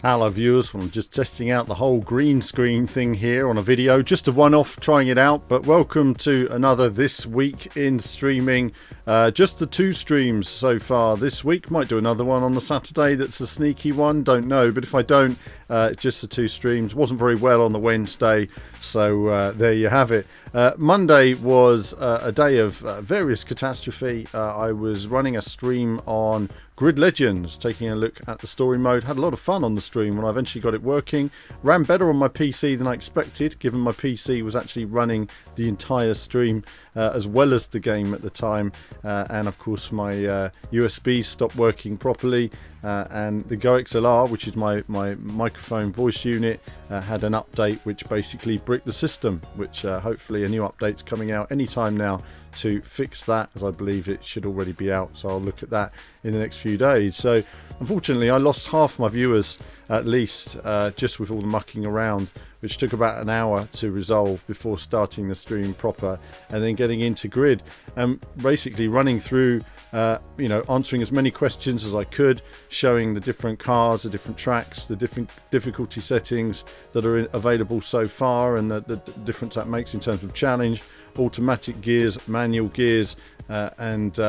Hello viewers, I'm just testing out the whole green screen thing here on a video, just a one-off trying it out, but welcome to another This Week in Streaming. Just the 2 streams so far this week. Might do another one on the Saturday that's a sneaky one, don't know, but if I don't, just the 2 streams. Wasn't very well on the Wednesday, so there you have it. Monday was a day of various catastrophe. I was running a stream on Grid Legends, taking a look at the story mode. Had a lot of fun on the stream when I eventually got it working. Ran better on my PC than I expected, given my PC was actually running the entire stream as well as the game at the time. And of course my USB stopped working properly. And the Go XLR, which is my microphone voice unit, had an update which basically bricked the system, which hopefully a new update's coming out anytime now to fix that, as I believe it should already be out, so I'll look at that in the next few days. So unfortunately I lost half my viewers at least, just with all the mucking around, which took about an hour to resolve before starting the stream proper and then getting into Grid and basically running through answering as many questions as I could, showing the different cars, the different tracks, the different difficulty settings that are available so far, and the difference that makes in terms of challenge, automatic gears, manual gears, and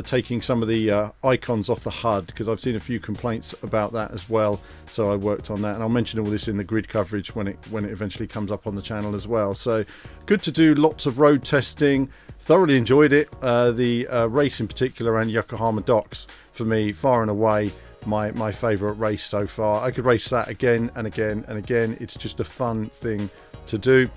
taking some of the icons off the HUD, because I've seen a few complaints about that as well, so I worked on that, and I'll mention all this in the Grid coverage when it eventually comes up on the channel as well. So good to do lots of road testing. Thoroughly enjoyed it. The race in particular and Yokohama Docks, for me, far and away my favourite race so far. I could race that again and again and again. It's just a fun thing to do.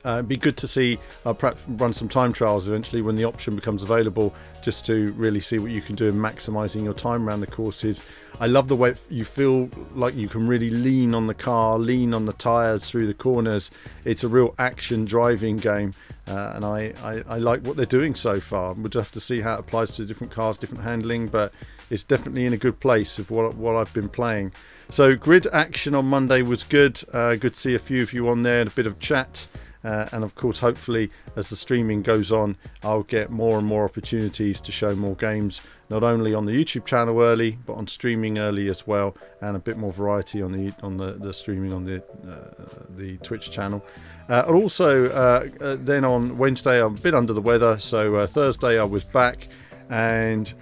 It'd be good to see perhaps run some time trials eventually when the option becomes available, just to really see what you can do in maximising your time around the courses. I love the way you feel like you can really lean on the car, lean on the tyres through the corners. It's a real action driving game, and I like what they're doing so far. We'll just have to see how it applies to different cars, different handling, but it's definitely in a good place of what I've been playing. So Grid action on Monday was good. Good to see a few of you on there and a bit of chat. And of course, hopefully, as the streaming goes on, I'll get more and more opportunities to show more games, not only on the YouTube channel early, but on streaming early as well, and a bit more variety on the streaming on the Twitch channel. And also, then on Wednesday, I'm a bit under the weather, so Thursday I was back and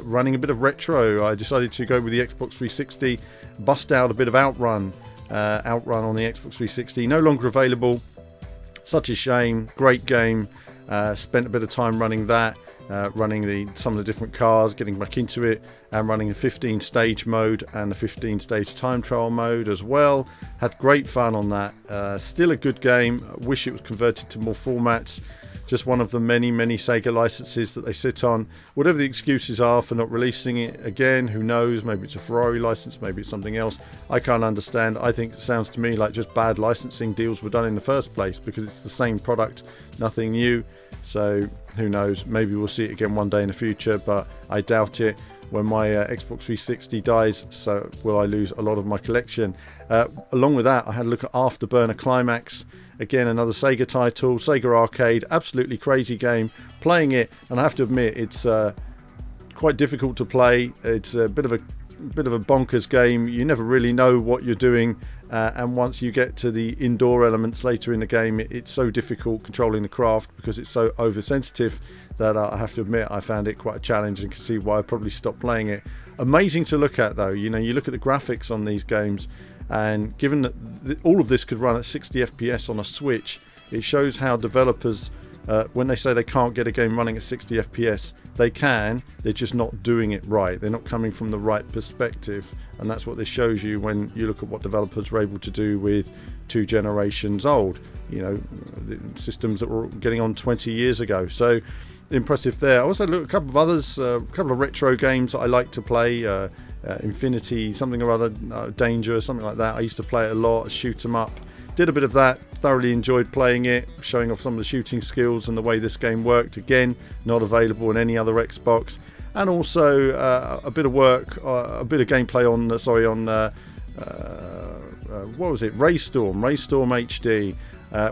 running a bit of retro. I decided to go with the Xbox 360, bust out a bit of Outrun on the Xbox 360. No longer available. Such a shame. Great game. Spent a bit of time running that, running some of the different cars, getting back into it, and running the 15 stage mode and the 15 stage time trial mode as well. Had great fun on that. Still a good game. Wish it was converted to more formats. Just one of the many Sega licenses that they sit on. Whatever the excuses are for not releasing it again, who knows? Maybe it's a Ferrari license, maybe it's something else. I can't understand. I think it sounds to me like just bad licensing deals were done in the first place, because it's the same product, nothing new. So who knows? Maybe we'll see it again one day in the future, but I doubt it. When my Xbox 360 dies, so will I lose a lot of my collection. Along with that, I had a look at Afterburner Climax. Again, another Sega title, Sega Arcade, absolutely crazy game. Playing it, and I have to admit, it's quite difficult to play. It's a bit of a bonkers game. You never really know what you're doing, and once you get to the indoor elements later in the game, it's so difficult controlling the craft because it's so oversensitive that I have to admit I found it quite a challenge, and can see why I probably stopped playing it. Amazing to look at though. You look at the graphics on these games, and given that all of this could run at 60 FPS on a Switch, it shows how developers, when they say they can't get a game running at 60 FPS, they can, they're just not doing it right. They're not coming from the right perspective, and that's what this shows you when you look at what developers were able to do with 2 generations old, the systems that were getting on 20 years ago. So impressive there. I also looked at a couple of others, a couple of retro games that I like to play. Infinity something or other, Danger, something like that. I used to play it a lot, shoot 'em up. Did a bit of that, thoroughly enjoyed playing it, showing off some of the shooting skills and the way this game worked. Again, not available on any other Xbox. And also a bit of work, a bit of gameplay on what was it, Raystorm HD,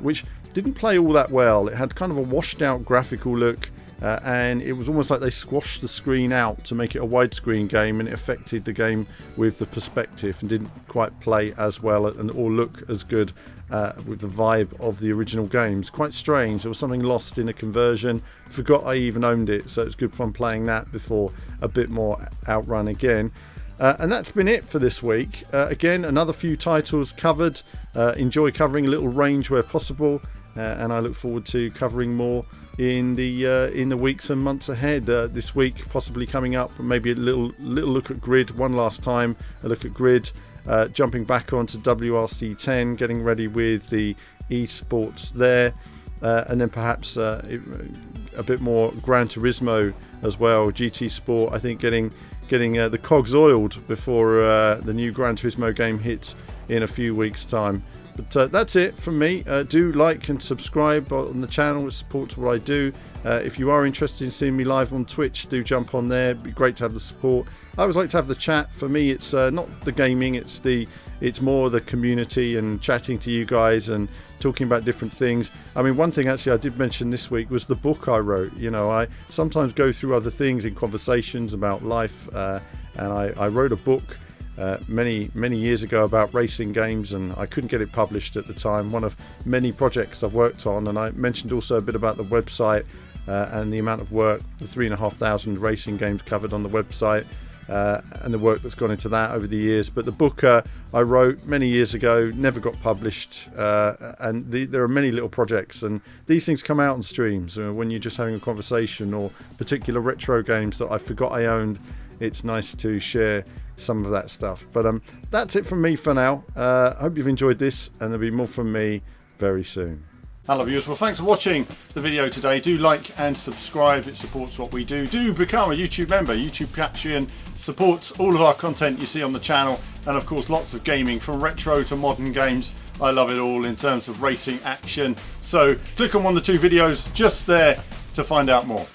which didn't play all that well. It had kind of a washed out graphical look, and it was almost like they squashed the screen out to make it a widescreen game, and it affected the game with the perspective and didn't quite play as well and or look as good with the vibe of the original games. Quite strange. There was something lost in a conversion. Forgot I even owned it, so it's good fun playing that before a bit more Outrun again. And that's been it for this week. Again, another few titles covered. Enjoy covering a little range where possible, and I look forward to covering more in the weeks and months ahead. This week possibly coming up, maybe a little look at Grid one last time. A look at Grid, jumping back onto WRC10, getting ready with the esports there, and then perhaps a bit more Gran Turismo as well. GT Sport, I think, getting the cogs oiled before the new Gran Turismo game hits in a few weeks' time. But that's it from me. Do like and subscribe on the channel. It supports what I do. If you are interested in seeing me live on Twitch, do jump on there. It'd be great to have the support. I always like to have the chat. For me, it's not the gaming, it's more the community and chatting to you guys and talking about different things. I mean, one thing actually I did mention this week was the book I wrote. You know, I sometimes go through other things in conversations about life, and I wrote a book many years ago about racing games, and I couldn't get it published at the time. One of many projects I've worked on, and I mentioned also a bit about the website and the amount of work, the 3,500 racing games covered on the website, and the work that's gone into that over the years. But the book I wrote many years ago never got published, and there are many little projects, and these things come out on streams when you're just having a conversation, or particular retro games that I forgot I owned. It's nice to share some of that stuff. But that's it from me for now. I hope you've enjoyed this, and there'll be more from me very soon. Hello viewers, well thanks for watching the video today. Do like and subscribe, it supports what we do. Do become a YouTube member. YouTube Patreon supports all of our content you see on the channel, and of course lots of gaming from retro to modern games. I love it all in terms of racing action. So click on one of the two videos just there to find out more.